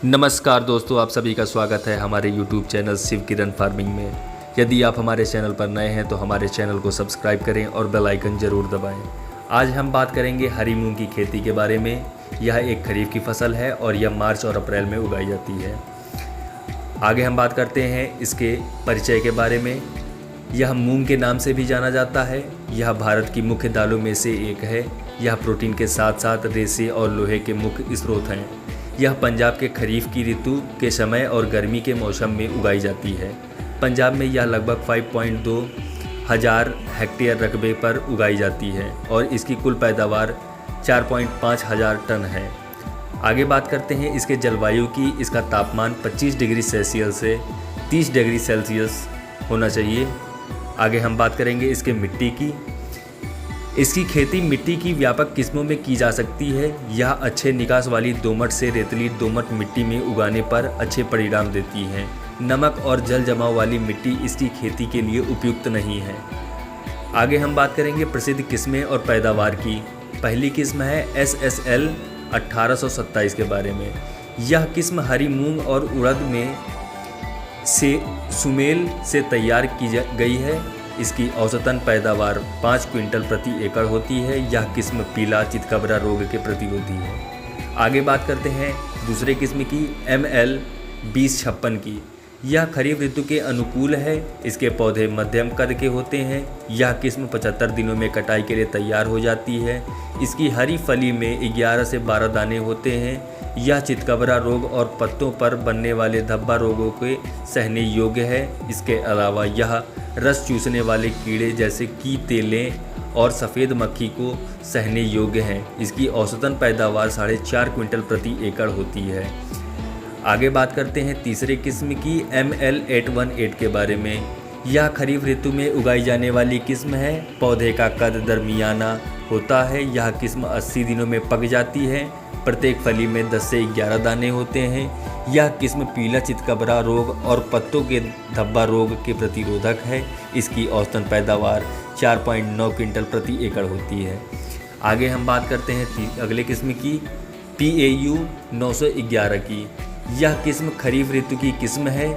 नमस्कार दोस्तों, आप सभी का स्वागत है हमारे YouTube चैनल शिव किरण फार्मिंग में। यदि आप हमारे चैनल पर नए हैं तो हमारे चैनल को सब्सक्राइब करें और बेल आइकन ज़रूर दबाएं। आज हम बात करेंगे हरी मूंग की खेती के बारे में। यह एक खरीफ की फसल है और यह मार्च और अप्रैल में उगाई जाती है। आगे हम बात करते हैं इसके परिचय के बारे में। यह मूंग के नाम से भी जाना जाता है। यह भारत की मुख्य दालों में से एक है। यह प्रोटीन के साथ साथ रेशे और लोहे के मुख्य स्रोत हैं। यह पंजाब के खरीफ की ऋतु के समय और गर्मी के मौसम में उगाई जाती है। पंजाब में यह लगभग 5.2 हज़ार हेक्टेयर रकबे पर उगाई जाती है और इसकी कुल पैदावार 4.5 हज़ार टन है। आगे बात करते हैं इसके जलवायु की। इसका तापमान 25 डिग्री सेल्सियस से 30 डिग्री सेल्सियस होना चाहिए। आगे हम बात करेंगे इसके मिट्टी की। इसकी खेती मिट्टी की व्यापक किस्मों में की जा सकती है। यह अच्छे निकास वाली दोमट से रेतीली दोमट मिट्टी में उगाने पर अच्छे परिणाम देती है। नमक और जल जमाव वाली मिट्टी इसकी खेती के लिए उपयुक्त नहीं है। आगे हम बात करेंगे प्रसिद्ध किस्में और पैदावार की। पहली किस्म है SSL 1827 के बारे में। यह किस्म हरी मूंग और उड़द में से सुमेल से तैयार की गई है। इसकी औसतन पैदावार 5 क्विंटल प्रति एकड़ होती है। यह किस्म पीला चितकबरा रोग के प्रतिरोधी है। आगे बात करते हैं दूसरे किस्म की ML 2056 की। यह खरीफ ऋतु के अनुकूल है। इसके पौधे मध्यम कद के होते हैं। यह किस्म 75 दिनों में कटाई के लिए तैयार हो जाती है। इसकी हरी फली में 11 से 12 दाने होते हैं। यह चितकबरा रोग और पत्तों पर बनने वाले धब्बा रोगों के सहने योग्य है। इसके अलावा यह रस चूसने वाले कीड़े जैसे की तेलें और सफ़ेद मक्खी को सहने योग्य हैं। इसकी औसतन पैदावार 4.5 क्विंटल प्रति एकड़ होती है। आगे बात करते हैं तीसरे किस्म की ML 818 के बारे में। यह खरीफ ऋतु में उगाई जाने वाली किस्म है। पौधे का कद दरमियाना होता है। यह किस्म 80 दिनों में पक जाती है। प्रत्येक फली में 10 से 11 दाने होते हैं। यह किस्म पीला चितकबरा रोग और पत्तों के धब्बा रोग के प्रतिरोधक है। इसकी औसतन पैदावार 4.9 क्विंटल प्रति एकड़ होती है। आगे हम बात करते हैं अगले किस्म की PAU 911 की। यह किस्म खरीफ ऋतु की किस्म है।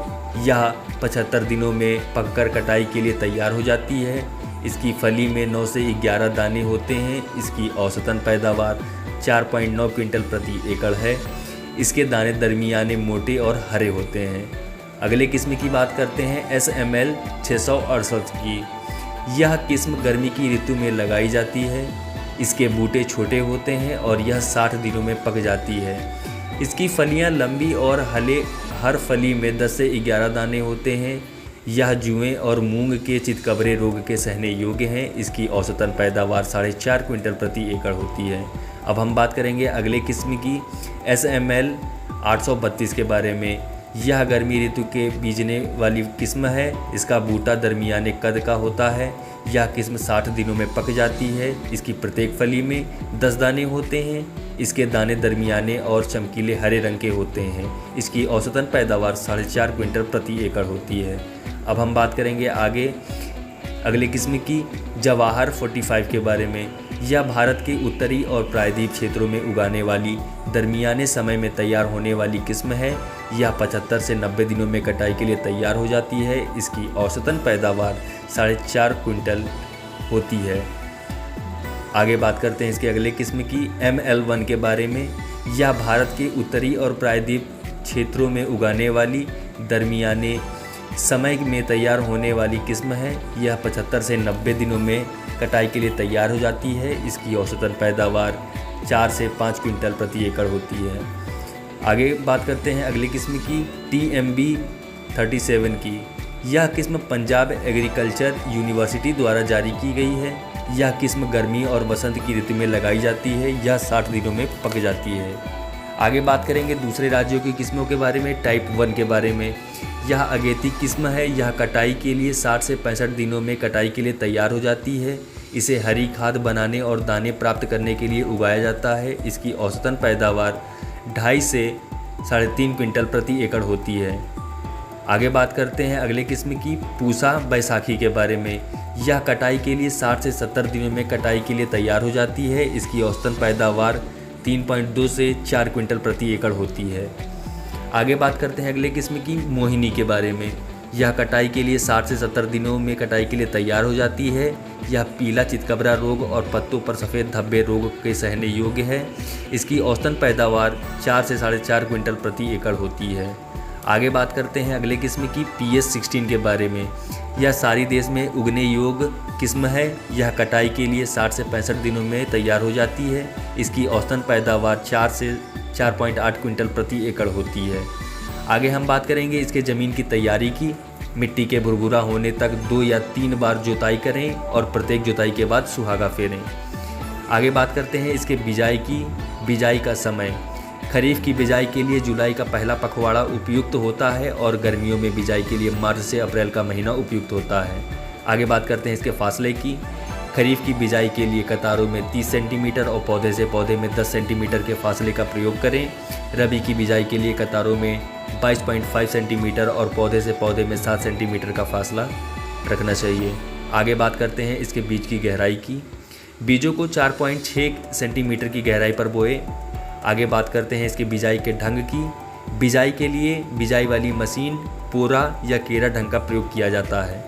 यह 75 दिनों में पककर कटाई के लिए तैयार हो जाती है। इसकी फली में 9 से 11 दाने होते हैं। इसकी औसतन पैदावार 4.9 क्विंटल प्रति एकड़ है। इसके दाने दरमियाने मोटे और हरे होते हैं। अगले किस्म की बात करते हैं SML 668 की। यह किस्म गर्मी की ऋतु में लगाई जाती है। इसके बूटे छोटे होते हैं और यह 60 दिनों में पक जाती है। इसकी फलियां लंबी और हर फली में 10 से 11 दाने होते हैं। यह जुएं और मूंग के चितकबरे रोग के सहने योग्य हैं। इसकी औसतन पैदावार 4.5 क्विंटल प्रति एकड़ होती है। अब हम बात करेंगे अगले किस्म की SML 832 के बारे में। यह गर्मी ऋतु के बीजने वाली किस्म है। इसका बूटा दरमियाने कद का होता है। यह किस्म 60 दिनों में पक जाती है। इसकी प्रत्येक फली में 10 दाने होते हैं। इसके दाने दरमियाने और चमकीले हरे रंग के होते हैं। इसकी औसतन पैदावार 4.5 क्विंटल प्रति एकड़ होती है। अब हम बात करेंगे आगे अगले किस्म की जवाहर 45 के बारे में। यह भारत के उत्तरी और प्रायद्वीप क्षेत्रों में उगाने वाली दरमियाने समय में तैयार होने वाली किस्म है। यह 75 से 90 दिनों में कटाई के लिए तैयार हो जाती है। इसकी औसतन पैदावार 4.5 क्विंटल होती है। आगे बात करते हैं इसके अगले किस्म की ML1 के बारे में। यह भारत के उत्तरी और प्रायद्वीप क्षेत्रों में उगाने वाली दरमियाने समय में तैयार होने वाली किस्म है। यह 75 से 90 दिनों में कटाई के लिए तैयार हो जाती है। इसकी औसतन पैदावार 4 से 5 क्विंटल प्रति एकड़ होती है। आगे बात करते हैं अगली किस्म की TMB 37 की। यह किस्म पंजाब एग्रीकल्चर यूनिवर्सिटी द्वारा जारी की गई है। यह किस्म गर्मी और बसंत की ऋतु में लगाई जाती है। यह 60 दिनों में पक जाती है। आगे बात करेंगे दूसरे राज्यों की किस्मों के बारे में। टाइप 1 के बारे में। यह अगेती किस्म है। यह कटाई के लिए 60 से 65 दिनों में कटाई के लिए तैयार हो जाती है। इसे हरी खाद बनाने और दाने प्राप्त करने के लिए उगाया जाता है। इसकी औसतन पैदावार 2.5 से 3.5 क्विंटल प्रति एकड़ होती है। आगे बात करते हैं अगले किस्म की पूसा बैसाखी के बारे में। यह कटाई के लिए 60 से 70 दिनों में कटाई के लिए तैयार हो जाती है। इसकी औसतन पैदावार 3.2 से 4 क्विंटल प्रति एकड़ होती है। आगे बात करते हैं अगले किस्म की मोहिनी के बारे में। यह कटाई के लिए 60 से 70 दिनों में कटाई के लिए तैयार हो जाती है। यह पीला चितकबरा रोग और पत्तों पर सफ़ेद धब्बे रोग के सहने योग्य है। इसकी औसतन पैदावार 4 से 4.5 क्विंटल प्रति एकड़ होती है। आगे बात करते हैं अगले किस्म की PS16 के बारे में। यह सारी देश में उगने योग्य किस्म है। यह कटाई के लिए 60 से 65 दिनों में तैयार हो जाती है। इसकी औसतन पैदावार 4 से 4.8 क्विंटल प्रति एकड़ होती है। आगे हम बात करेंगे इसके ज़मीन की तैयारी की। मिट्टी के भुरभुरा होने तक 2 या 3 बार जुताई करें और प्रत्येक जुताई के बाद सुहागा फेरें। आगे बात करते हैं इसके बिजाई की। बिजाई का समय खरीफ की बिजाई के लिए जुलाई का पहला पखवाड़ा उपयुक्त होता है और गर्मियों में बिजाई के लिए मार्च से अप्रैल का महीना उपयुक्त होता है। आगे बात करते हैं इसके फासले की। खरीफ की बिजाई के लिए कतारों में 30 सेंटीमीटर और पौधे से पौधे में 10 सेंटीमीटर के फासले का प्रयोग करें। रबी की बिजाई के लिए कतारों में 22.5 सेंटीमीटर और पौधे से पौधे में 7 सेंटीमीटर का फासला रखना चाहिए। आगे बात करते हैं इसके बीज की गहराई की। बीजों को 4.6 सेंटीमीटर की गहराई पर बोए। आगे बात करते हैं इसके बिजाई के ढंग की। बिजाई के लिए बिजाई वाली मशीन, पोरा या केरा ढंग का प्रयोग किया जाता है।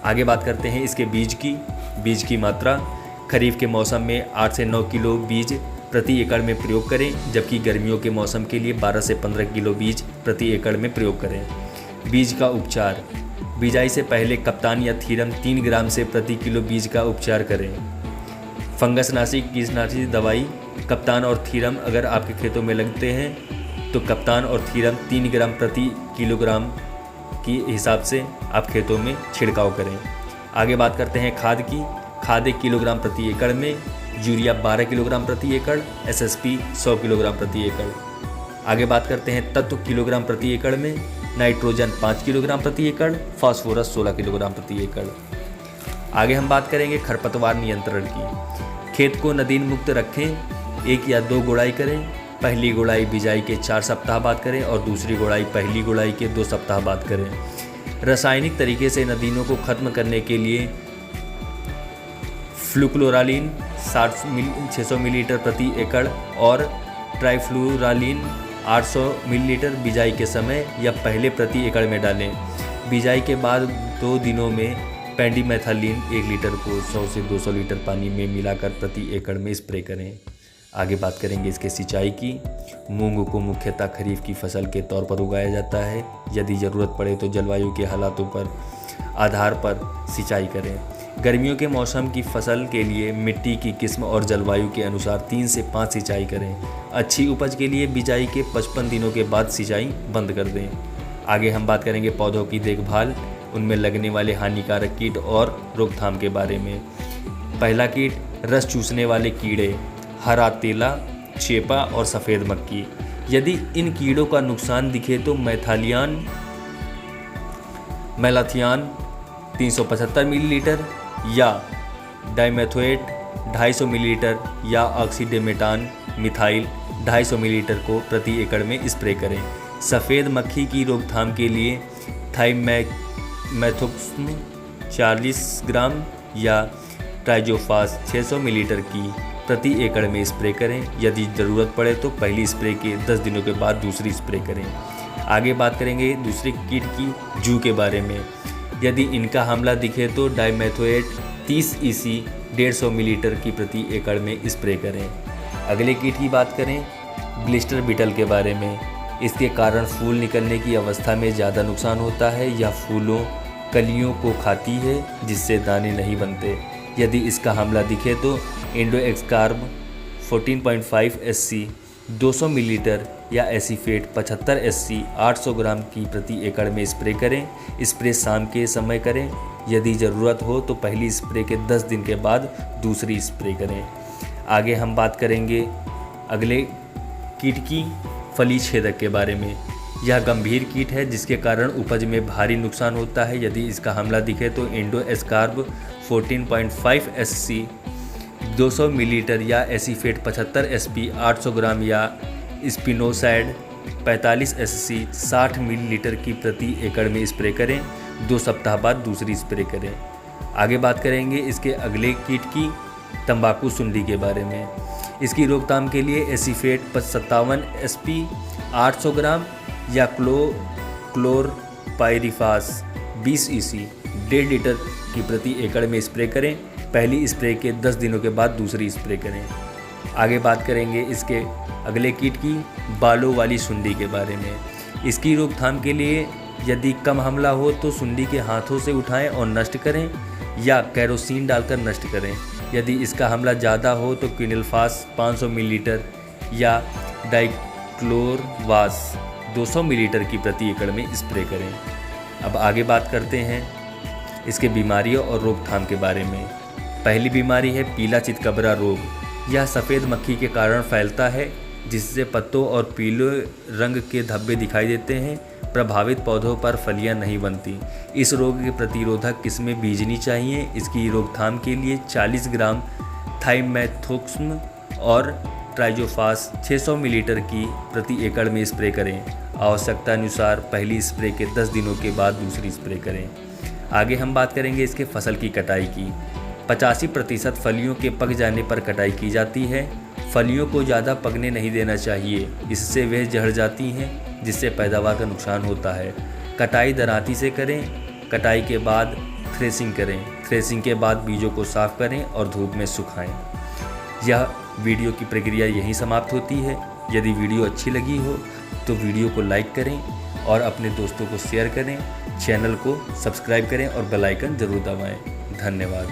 आगे बात करते हैं इसके बीज की। बीज की मात्रा खरीफ के मौसम में 8 से 9 किलो बीज प्रति एकड़ में प्रयोग करें, जबकि गर्मियों के मौसम के लिए 12 से 15 किलो बीज प्रति एकड़ में प्रयोग करें। बीज का उपचार बिजाई से पहले कप्तान या थीरम 3 ग्राम से प्रति किलो बीज का उपचार करें। फंगसनाशी कीटनाशी दवाई कप्तान और थीरम अगर आपके खेतों में लगते हैं तो कप्तान और थीरम 3 ग्राम प्रति किलोग्राम की हिसाब से आप खेतों में छिड़काव करें। आगे बात करते हैं खाद की। खाद 1 किलोग्राम प्रति एकड़ में, यूरिया 12 किलोग्राम प्रति एकड़, SSP 100 किलोग्राम प्रति एकड़। आगे बात करते हैं तत्व किलोग्राम प्रति एकड़ में। नाइट्रोजन 5 किलोग्राम प्रति एकड़, फास्फोरस 16 किलोग्राम प्रति एकड़। आगे हम बात करेंगे खरपतवार नियंत्रण की। खेत को नदीन मुक्त रखें। 1 या 2 गुड़ाई करें। पहली गुड़ाई बिजाई के 4 सप्ताह बाद करें और दूसरी गुड़ाई पहली गुड़ाई के 2 सप्ताह बाद करें। रासायनिक तरीके से नदीनों को खत्म करने के लिए फ्लुक्लोरालिन 600 मिलीलीटर प्रति एकड़ और ट्राइफ्लुरालिन 800 मिलीलीटर बिजाई के समय या पहले प्रति एकड़ में डालें। बिजाई के बाद 2 दिनों में पेंडिमेथालिन 1 लीटर को 100 से 200 लीटर पानी में मिलाकर प्रति एकड़ में स्प्रे करें। आगे बात करेंगे इसके सिंचाई की। मूंग को मुख्यतः खरीफ की फसल के तौर पर उगाया जाता है। यदि ज़रूरत पड़े तो जलवायु के हालातों पर आधार पर सिंचाई करें। गर्मियों के मौसम की फसल के लिए मिट्टी की किस्म और जलवायु के अनुसार 3 से 5 सिंचाई करें। अच्छी उपज के लिए बिजाई के 55 दिनों के बाद सिंचाई बंद कर दें। आगे हम बात करेंगे पौधों की देखभाल, उनमें लगने वाले हानिकारक कीट और रोकथाम के बारे में। पहला कीट रस चूसने वाले कीड़े, हरा तेला, चेपा और सफ़ेद मक्खी। यदि इन कीड़ों का नुकसान दिखे तो मैलाथियान 375 मिलीलीटर या डाइमेथोएट 250 मिलीलीटर या ऑक्सीडेमेटान मिथाइल 250 मिलीलीटर को प्रति एकड़ में स्प्रे करें। सफ़ेद मक्खी की रोकथाम के लिए थाइमेथोक्सम 40 ग्राम या ट्राइजोफास 600 मिलीलीटर की प्रति एकड़ में स्प्रे करें। यदि ज़रूरत पड़े तो पहली स्प्रे के 10 दिनों के बाद दूसरी स्प्रे करें। आगे बात करेंगे दूसरे कीट की जू के बारे में। यदि इनका हमला दिखे तो डाइमेथोएट 30 EC 150 मिलीलीटर की प्रति एकड़ में स्प्रे करें। अगले कीट की बात करें ब्लिस्टर बीटल के बारे में। इसके कारण फूल निकलने की अवस्था में ज़्यादा नुकसान होता है। यह फूलों कलियों को खाती है जिससे दाने नहीं बनते। यदि इसका हमला दिखे तो इंडोएक्सकार्ब 14.5 SC 200 मिलीलीटर या एसीफेट 75 SC 800 ग्राम की प्रति एकड़ में स्प्रे करें। स्प्रे शाम के समय करें। यदि ज़रूरत हो तो पहली स्प्रे के 10 दिन के बाद दूसरी स्प्रे करें। आगे हम बात करेंगे अगले कीट की फली छेदक के बारे में। यह गंभीर कीट है जिसके कारण उपज में भारी नुकसान होता है। यदि इसका हमला दिखे तो इंडोएस्कार्ब 14.5 SC 200 मिलीलीटर या एसीफेट 75 SP 800 ग्राम या स्पिनोसाइड 45 SC 60 मिलीलीटर की प्रति एकड़ में स्प्रे करें। 2 सप्ताह बाद दूसरी स्प्रे करें। आगे बात करेंगे इसके अगले कीट की तंबाकू सुंडी के बारे में। इसकी रोकथाम के लिए एसीफेट 57 SP 800 ग्राम या क्लोरपाइरिफास 20 EC 1.5 लीटर की प्रति एकड़ में स्प्रे करें। पहली स्प्रे के 10 दिनों के बाद दूसरी स्प्रे करें। आगे बात करेंगे इसके अगले कीट की, बालों वाली सुंडी के बारे में। इसकी रोकथाम के लिए यदि कम हमला हो तो सुंडी के हाथों से उठाएं और नष्ट करें या केरोसिन डालकर नष्ट करें। यदि इसका हमला ज़्यादा हो तो क्विनलफास 500 मिलीलीटर या डाइक्लोरवास 200 मिलीलीटर की प्रति एकड़ में स्प्रे करें। अब आगे बात करते हैं इसके बीमारियों और रोकथाम के बारे में। पहली बीमारी है पीला चितकबरा रोग। यह सफ़ेद मक्खी के कारण फैलता है, जिससे पत्तों और पीले रंग के धब्बे दिखाई देते हैं। प्रभावित पौधों पर फलियां नहीं बनती। इस रोग के प्रतिरोधक किस्में बीजनी चाहिए। इसकी रोकथाम के लिए 40 ग्राम थाइमेथोक्सम और ट्राइजोफास 600 मिलीलीटर की प्रति एकड़ में स्प्रे करें। आवश्यकता अनुसार पहली स्प्रे के 10 दिनों के बाद दूसरी स्प्रे करें। आगे हम बात करेंगे इसके फसल की कटाई की। 85% फलियों के पक जाने पर कटाई की जाती है। फलियों को ज़्यादा पकने नहीं देना चाहिए, इससे वे झड़ जाती हैं, जिससे पैदावार का नुकसान होता है। कटाई दरांती से करें। कटाई के बाद थ्रेसिंग करें। थ्रेसिंग के बाद बीजों को साफ करें और धूप में सुखाएं। यह वीडियो की प्रक्रिया यहीं समाप्त होती है। यदि वीडियो अच्छी लगी हो तो वीडियो को लाइक करें और अपने दोस्तों को शेयर करें। चैनल को सब्सक्राइब करें और बेल आइकन ज़रूर दबाएं। धन्यवाद।